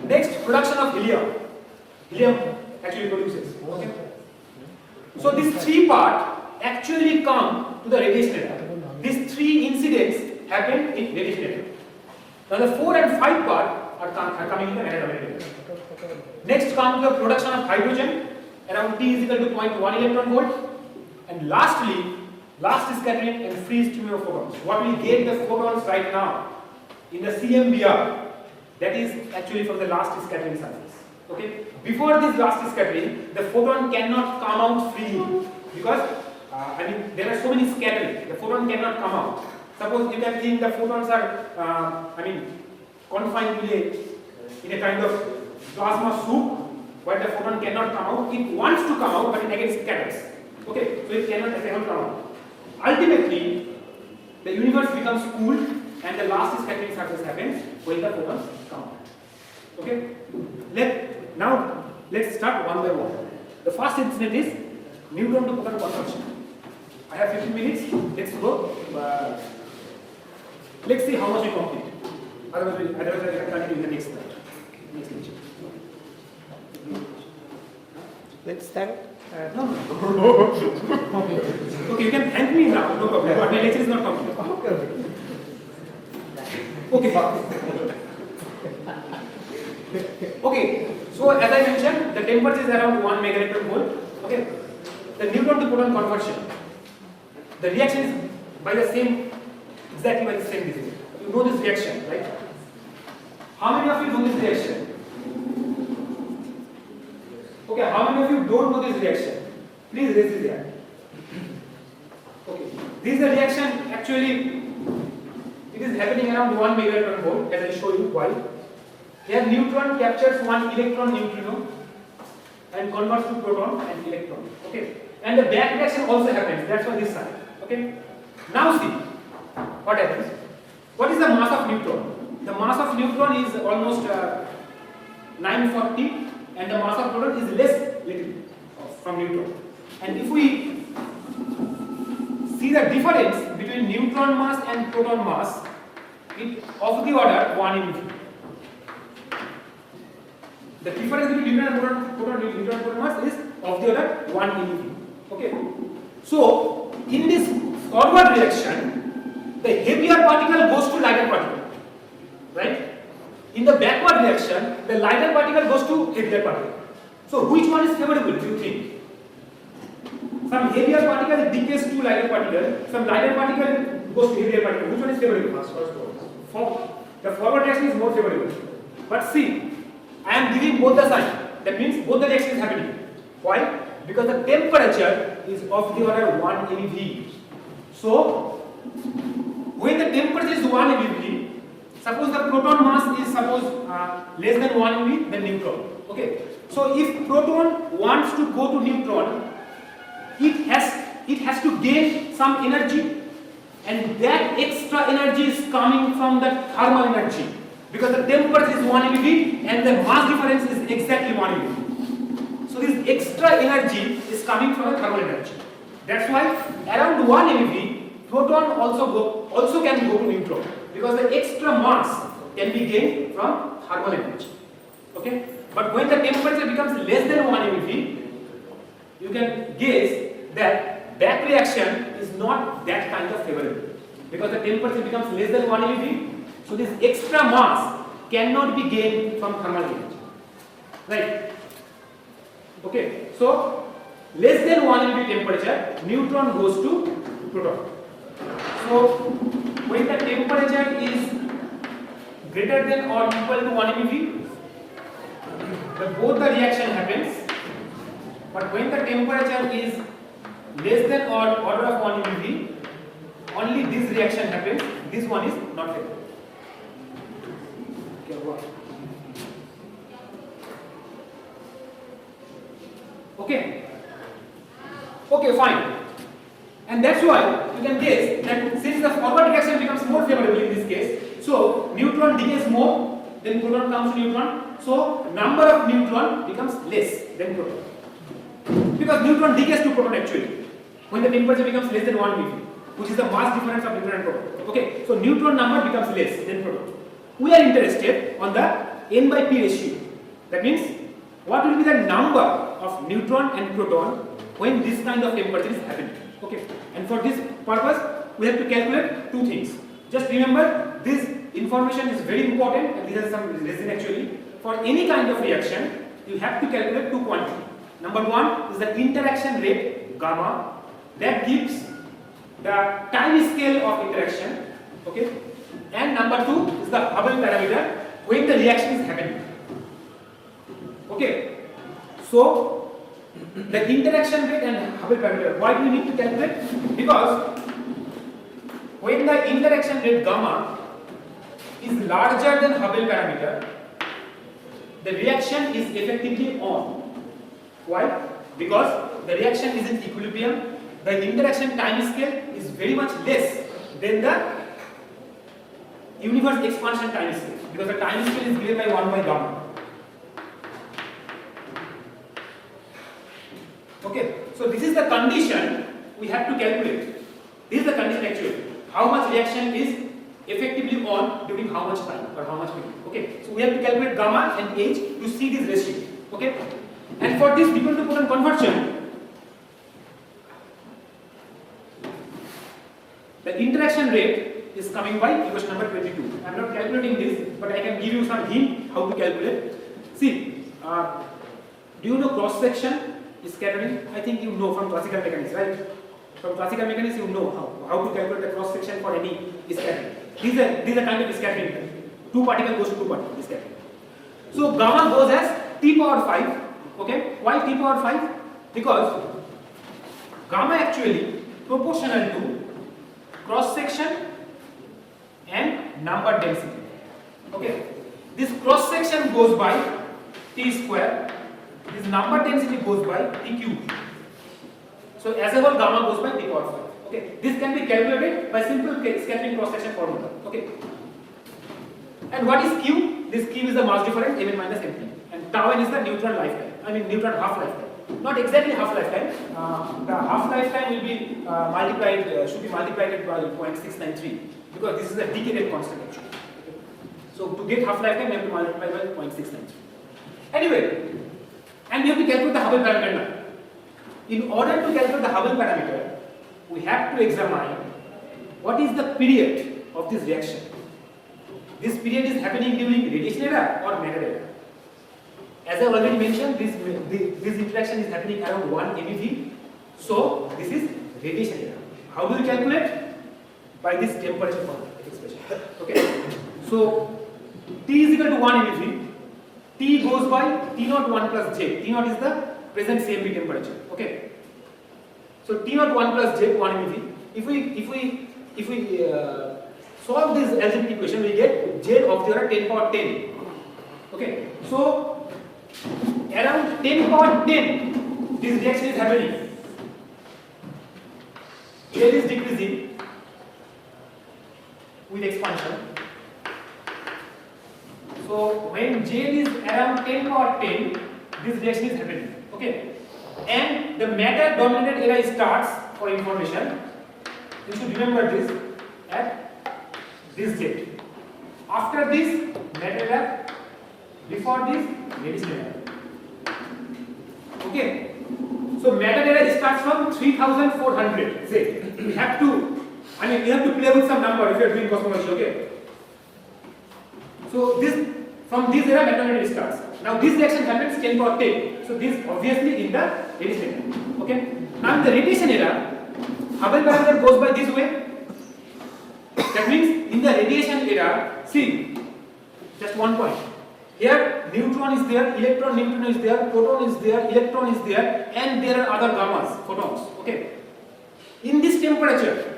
Speaker 1: Next, production of helium. Helium actually produces. Okay. So these 3 parts actually come to the radiation era. These 3 incidents happen in radiation era. Now the 4 and 5 part are coming in the matter dominated era. Next comes the production of hydrogen around T is equal to 0.1 electron volt. And lastly, last scattering and free stream of photons. What we get the photons right now in the CMBR, that is actually from the last scattering surface. Okay? Before this last scattering, the photon cannot come out freely because there are so many scattering. The photon cannot come out. Suppose you can think the photons are, confined in a kind of plasma soup where the photon cannot come out. It wants to come out, but it again scatters. Okay, so it cannot come out. Ultimately, the universe becomes cool, and the last scattering surface happens when the photons come out. Okay, let's start one by one. The first incident is neutron to proton conversion. I have 15 minutes. Let's go. Let's see how much we complete. Otherwise, I can continue in the next lecture.
Speaker 3: Let's thank.
Speaker 1: No. Okay, you can thank me now. No problem. But my lecture is not complete. Okay. Okay. So as I mentioned, the temperature is around 1 megaelectron volt. Okay. The neutron to proton conversion. The reaction is exactly by the same reason. You know this reaction, right? How many of you know this reaction? Okay, how many of you don't know this reaction? Please raise this hand. Okay, this is the reaction. Actually, it is happening around 1 megaelectron volt, as I show you why. Here, neutron captures one electron neutrino and converts to proton and electron. Okay, and the back reaction also happens. That's why this side. Okay, now see what happens. What is the mass of neutron? The mass of neutron is almost 940, and the mass of proton is less little from neutron. And if we see the difference between neutron mass and proton mass, it of the order 1 eV. The difference between neutron and proton mass is of the order 1 eV. Okay. So in this forward reaction, the heavier particle goes to lighter particle, right? In the backward reaction, the lighter particle goes to heavier particle. So which one is favorable, do you think? Some heavier particle decays to lighter particle, some lighter particle goes to heavier particle. Which one is favorable? The forward reaction is more favorable. But see, I am giving both the sign. That means both the reactions is happening. Why? Because the temperature is of the order 1 eV. So, when the temperature is 1 eV, suppose the proton mass is less than 1 eV, then neutron. Okay. So if proton wants to go to neutron, it has to gain some energy, and that extra energy is coming from the thermal energy, because the temperature is 1 eV and the mass difference is exactly 1 eV. So this extra energy is coming from the thermal energy. That's why around 1 eV, proton also can go to neutron, because the extra mass can be gained from thermal energy. Okay? But when the temperature becomes less than 1 eV, you can guess that back reaction is not that kind of favorable, because the temperature becomes less than 1 eV. So this extra mass cannot be gained from thermal energy. Right? Okay. So less than 1 eV temperature, neutron goes to proton. So when the temperature is greater than or equal to 1 eV, both the reaction happens. But when the temperature is less than or order of 1 eV, only this reaction happens. This one is not favorable. Okay. Okay, fine. And that's why you can guess that since the forward reaction becomes more favorable in this case, so neutron decays more, then proton comes to neutron. So number of neutron becomes less than proton, because neutron decays to proton actually when the temperature becomes less than 1 eV, which is the mass difference of neutron and proton. Okay, so neutron number becomes less than proton. We are interested on the n by p ratio. That means what will be the number of neutron and proton when this kind of temperature is happening. Okay, and for this purpose we have to calculate two things. Just remember, this information is very important, and this has some reason actually. For any kind of reaction, you have to calculate two quantities. Number one is the interaction rate, gamma, that gives the time scale of interaction. Okay, and number two is the Hubble parameter when the reaction is happening. Okay, so the interaction rate and Hubble parameter, why do we need to calculate? Because when the interaction rate gamma is larger than Hubble parameter, the reaction is effectively on. Why? Because the reaction is in equilibrium, the interaction time scale is very much less than the universe expansion time scale, because the time scale is given by 1 by gamma. Okay, so this is the condition we have to calculate. This is the condition actually. How much reaction is effectively on during how much time or how much period. Okay, so we have to calculate gamma and H to see this ratio. Okay, and for this dipole to photon conversion, the interaction rate is coming by equation number 22. I am not calculating this, but I can give you some hint how to calculate. See, do you know cross section is scattering? I think you know from classical mechanics, right? From classical mechanics, you know how to calculate the cross section for any scattering. These are kind of scattering. 2 particle goes to 2 particle scattering. So gamma goes as T power 5. Okay, why T power 5? Because gamma actually proportional to cross section and number density. Okay, this cross section goes by T square. This number density goes by T cube. So as a whole, gamma goes by T power 5. Okay, this can be calculated by simple scattering cross section formula. Okay, and what is Q? This Q is the mass difference Mn minus Mp, and tau n is the neutron lifetime. I mean neutron half lifetime. Not exactly half lifetime. The half lifetime will be multiplied. Should be multiplied by 0.693 because this is a decadent constant actually. Okay. So to get half lifetime, we have to multiply by 0.693. Anyway. And we have to calculate the Hubble parameter now. In order to calculate the Hubble parameter, we have to examine what is the period of this reaction. This period is happening during radiation era or matter era. As I already mentioned, this interaction is happening around 1 MeV. So this is radiation era. How do we calculate? By this temperature formula expression. Okay. So T is equal to 1 MeV. T goes by T0 1 plus J. T0 is the present CMB temperature. Okay. So T0 1 plus J 1 MeV. If we solve this algebraic equation, we get J of the order 10 power 10. Okay. So around 10 power 10, this reaction is happening. J is decreasing with expansion. So when J is around 10 power 10, this reaction is happening. Okay, and the matter dominated era starts, for information. You should remember this at this date. After this, matter era. Before this, radiation era. Okay. So matter era starts from 3400. Say we have to. I mean, you have to play with some number if you are doing cosmology. Okay. So this from this era matter starts. Now this reaction happens 10 power 10. So this obviously in the radiation era. Okay. Now in the radiation era, Hubble parameter goes by this way. That means in the radiation era, see, just one point. Here neutron is there, electron, neutron is there, proton is there, electron is there, and there are other gammas, photons. Okay. In this temperature,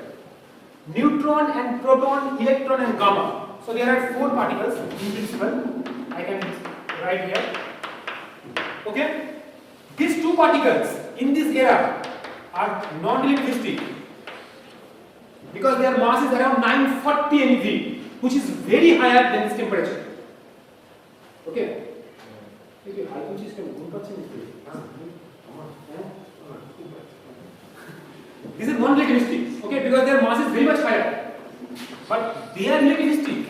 Speaker 1: neutron and proton, electron and gamma. So there are 4 particles in principle. I can write here. Okay. These 2 particles in this era are non-relativistic because their mass is around 940 MeV, which is very higher than this temperature. Okay. This is non-relativistic. Okay, because their mass is very much higher, but they are relativistic.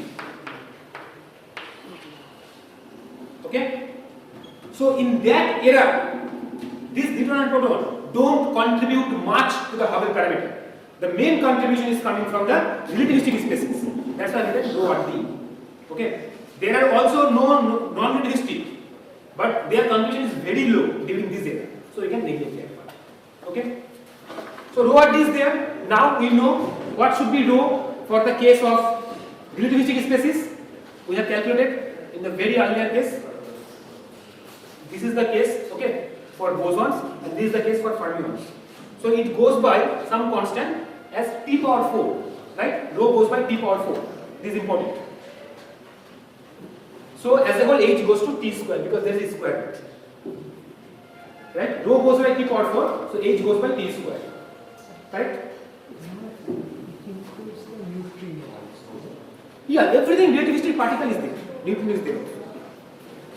Speaker 1: Okay. So in that era, this neutron and proton don't contribute much to the Hubble parameter. The main contribution is coming from the relativistic species. That's why we get rho at D. Okay. There are also no non-relativistic, but their contribution is very low during this era. So we can neglect that part. Okay. So rho at D is there. Now we know what should be rho for the case of relativistic species. We have calculated in the very earlier case. This is the case, okay, for bosons, and this is the case for fermions. So it goes by some constant as T power 4, right? Rho goes by T power 4. This is important. So as a whole H goes to T square because there is a square. Right? Rho goes by T power 4, so H goes by T square. Correct?
Speaker 3: Includes the neutrino also.
Speaker 1: Yeah, everything relativistic particle is there. Neutron is there.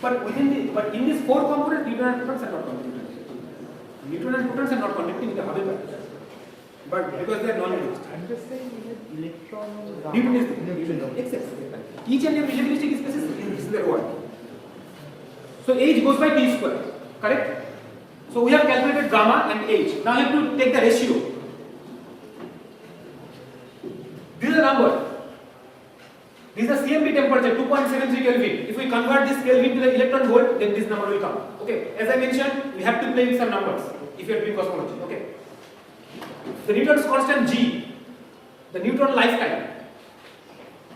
Speaker 1: But in this four components, neutron and protons are not contributing. Neutron and protons are not contributing in the Hubble particle. But because they are non-relativistic.
Speaker 3: I'm just saying electron
Speaker 1: Neutron is there.
Speaker 3: neutrino.
Speaker 1: Except each and every relativistic species is there one. So H goes by T square. Correct? So we have calculated gamma and H. Now you have to take the ratio. This is the number. This is the CMB temperature, 2.73 Kelvin. If we convert this Kelvin to the electron volt, then this number will come. Okay. As I mentioned, we have to play with some numbers if you are doing cosmology. Okay. The Newton's constant G, the neutron lifetime,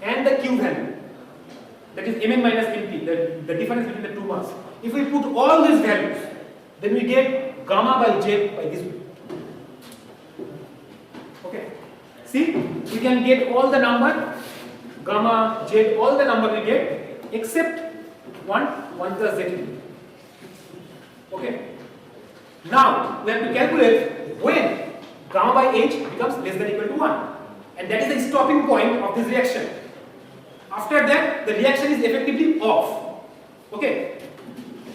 Speaker 1: and the Q value, that is Mn minus Mp, the difference between the two mass. If we put all these values, then we get gamma by J by this way. Okay. See, we can get all the number, gamma, Z, all the number we get, except one plus Z. Okay. Now, we have to calculate when gamma by H becomes less than or equal to 1. And that is the stopping point of this reaction. After that, the reaction is effectively off. Okay.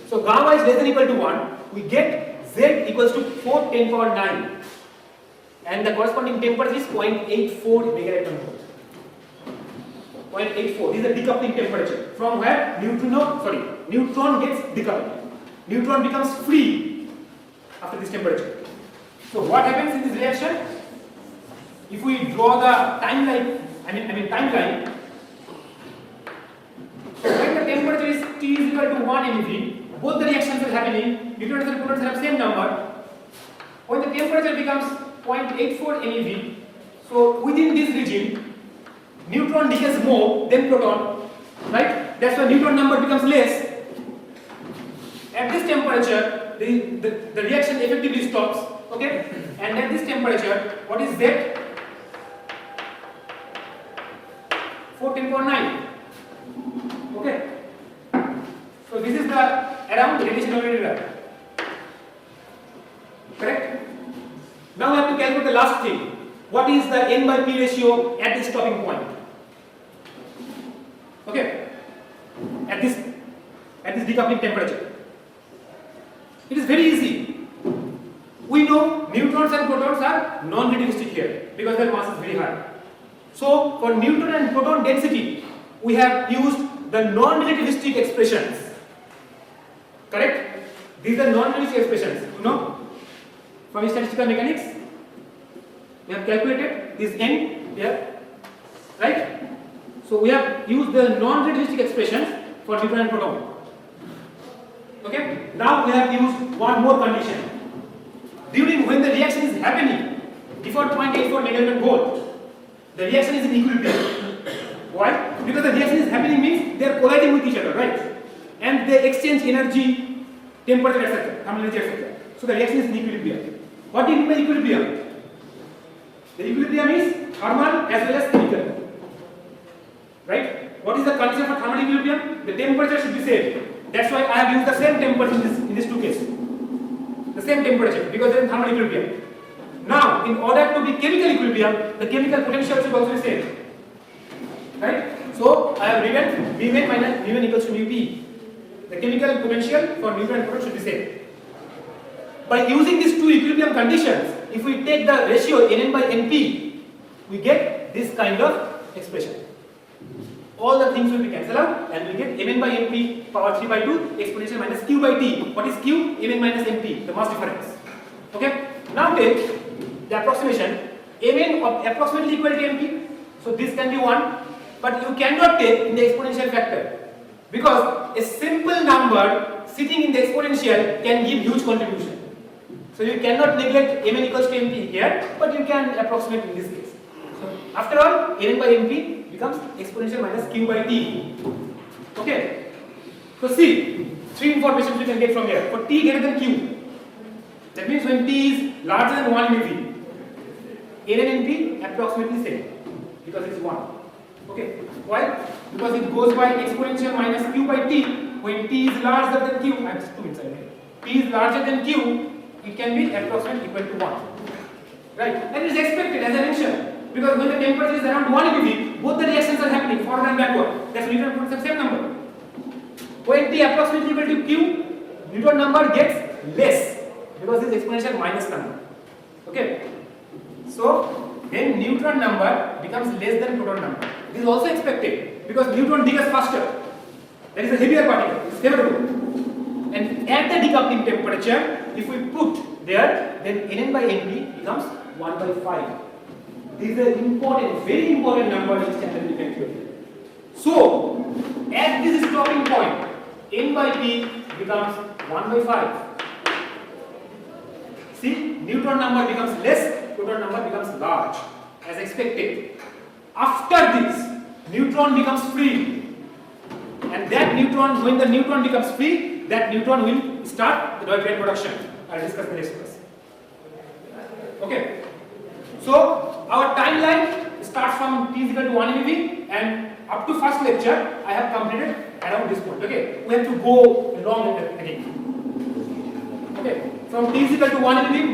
Speaker 1: So, gamma is less than or equal to 1. We get Z equals to 4 10 power 9. And the corresponding temperature is 0.84 megaelectron volt. 0.84. This is the decoupling temperature. From where neutron gets decoupled. Neutron becomes free after this temperature. So what happens in this reaction? If we draw the timeline, timeline. So when the temperature is T is equal to 1 MeV, both the reactions are happening. Neutrons and protons have same number. When the temperature becomes 0.84 MeV, so within this regime, neutron decays more than proton, right? That's why neutron number becomes less. At this temperature, the reaction effectively stops, okay? And at this temperature, what is Z? 14.9, okay? So this is the around radiation already. Correct? Now we have to calculate the last thing. What is the N by P ratio at this stopping point? Okay? At this decoupling temperature. It is very easy. We know neutrons and protons are non-relativistic here because their mass is very high. So for neutron and proton density, we have used the non-relativistic expressions. Correct? These are non-relativistic expressions. You know? From statistical mechanics, we have calculated this N here, right? So we have used the non-relativistic expressions for neutron and proton. Okay? Now we have used one more condition. During when the reaction is happening, before 0.84 megaelectron volt, the reaction is in equilibrium. Why? Because the reaction is happening means they are colliding with each other, right? And they exchange energy, temperature, etc., thermal energy, etc. So the reaction is in equilibrium. What do you mean by equilibrium? The equilibrium is thermal as well as chemical. Right? What is the condition for thermal equilibrium? The temperature should be same. That's why I have used the same temperature in these two cases. The same temperature because there is thermal equilibrium. Now, in order to be chemical equilibrium, the chemical potential should also be same. Right? So I have written Vn minus Vn equals to mu P. The chemical potential for neutron and proton should be same. By using these two equilibrium conditions, if we take the ratio Nn by Np, we get this kind of expression. All the things will be cancelled out and we get Mn by Np power 3 by 2 exponential minus Q by T. What is Q? Mn minus Np, the mass difference. Okay? Now take the approximation. Mn of approximately equal to Np. So this can be 1, but you cannot take in the exponential factor because a simple number sitting in the exponential can give huge contribution. So you cannot neglect Mn equals to Np here, but you can approximate in this case. So after all, Mn by Np becomes exponential minus Q by T. Okay? So see, three informations we can get from here. For T greater than Q, that means when T is larger than 1 MeV, N and Np approximately same because it's 1. Okay, why? Because it goes by exponential minus q by t. When t is larger than q, I'm just 2 minutes ahead. T is larger than q, it can be approximately equal to 1. Right? And it is expected, as I mentioned, because when the temperature is around 1 MeV, both the reactions are happening forward and backward. That's Newton put the same number. When t approximately equal to q, Newton number gets less because this is exponential minus number. Okay? So then neutron number becomes less than proton number. This is also expected because neutron decays faster. That is a heavier particle. It's favorable. And at the decoupling temperature, if we put there, then Nn by Np becomes 1 by 5. This is an important, very important number in standard defect theory. So, at this stopping point, N by P becomes 1 by 5. See, neutron number becomes less, proton number becomes large, as expected. After this, neutron becomes free. And that neutron, when the neutron becomes free, that neutron will start the deuterium production. I'll discuss the next class. Okay. So, our timeline starts from t is equal to 1 MeV and up to first lecture, I have completed around this point. Okay. We have to go along again. Okay. From t is equal to 1 MeV,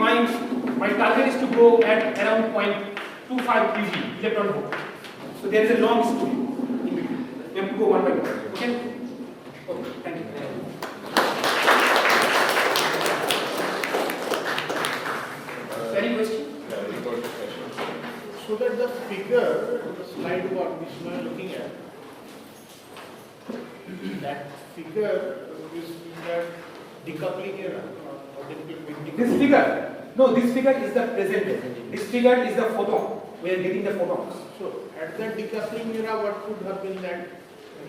Speaker 1: my target is to go at around 0.25 eV, electron volt. So, there is a long story in between. We have to go one by one. Okay? Okay, thank you. Any question?
Speaker 2: Yeah, we got the question.
Speaker 3: So that the figure, the slide which we are looking at, that figure is in that decoupling era.
Speaker 1: This figure, no, this figure is the present. This figure is the photon. We are getting the photons.
Speaker 3: So at that decoupling era, what could have been that?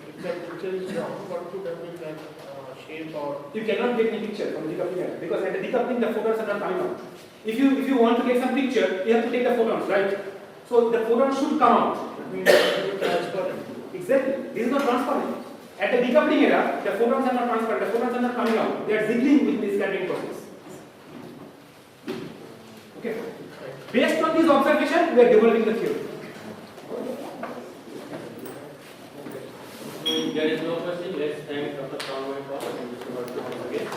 Speaker 3: If that picture is wrong, what could have been that shape or?
Speaker 1: You cannot get any picture from decoupling era because at the decoupling the photons are not coming out. If you want to get some picture, you have to take the photons, right? So the photons should come out.
Speaker 3: I mean, it is transparent.
Speaker 1: Exactly. This is not transparent. At the decoupling era, the photons are not transparent. The photons are not coming out. They are ziggling with this scattering process. Okay. Based on this observation, we are developing the theory.
Speaker 6: There is no question. Let's thank Dr. Tanmoy for this once again.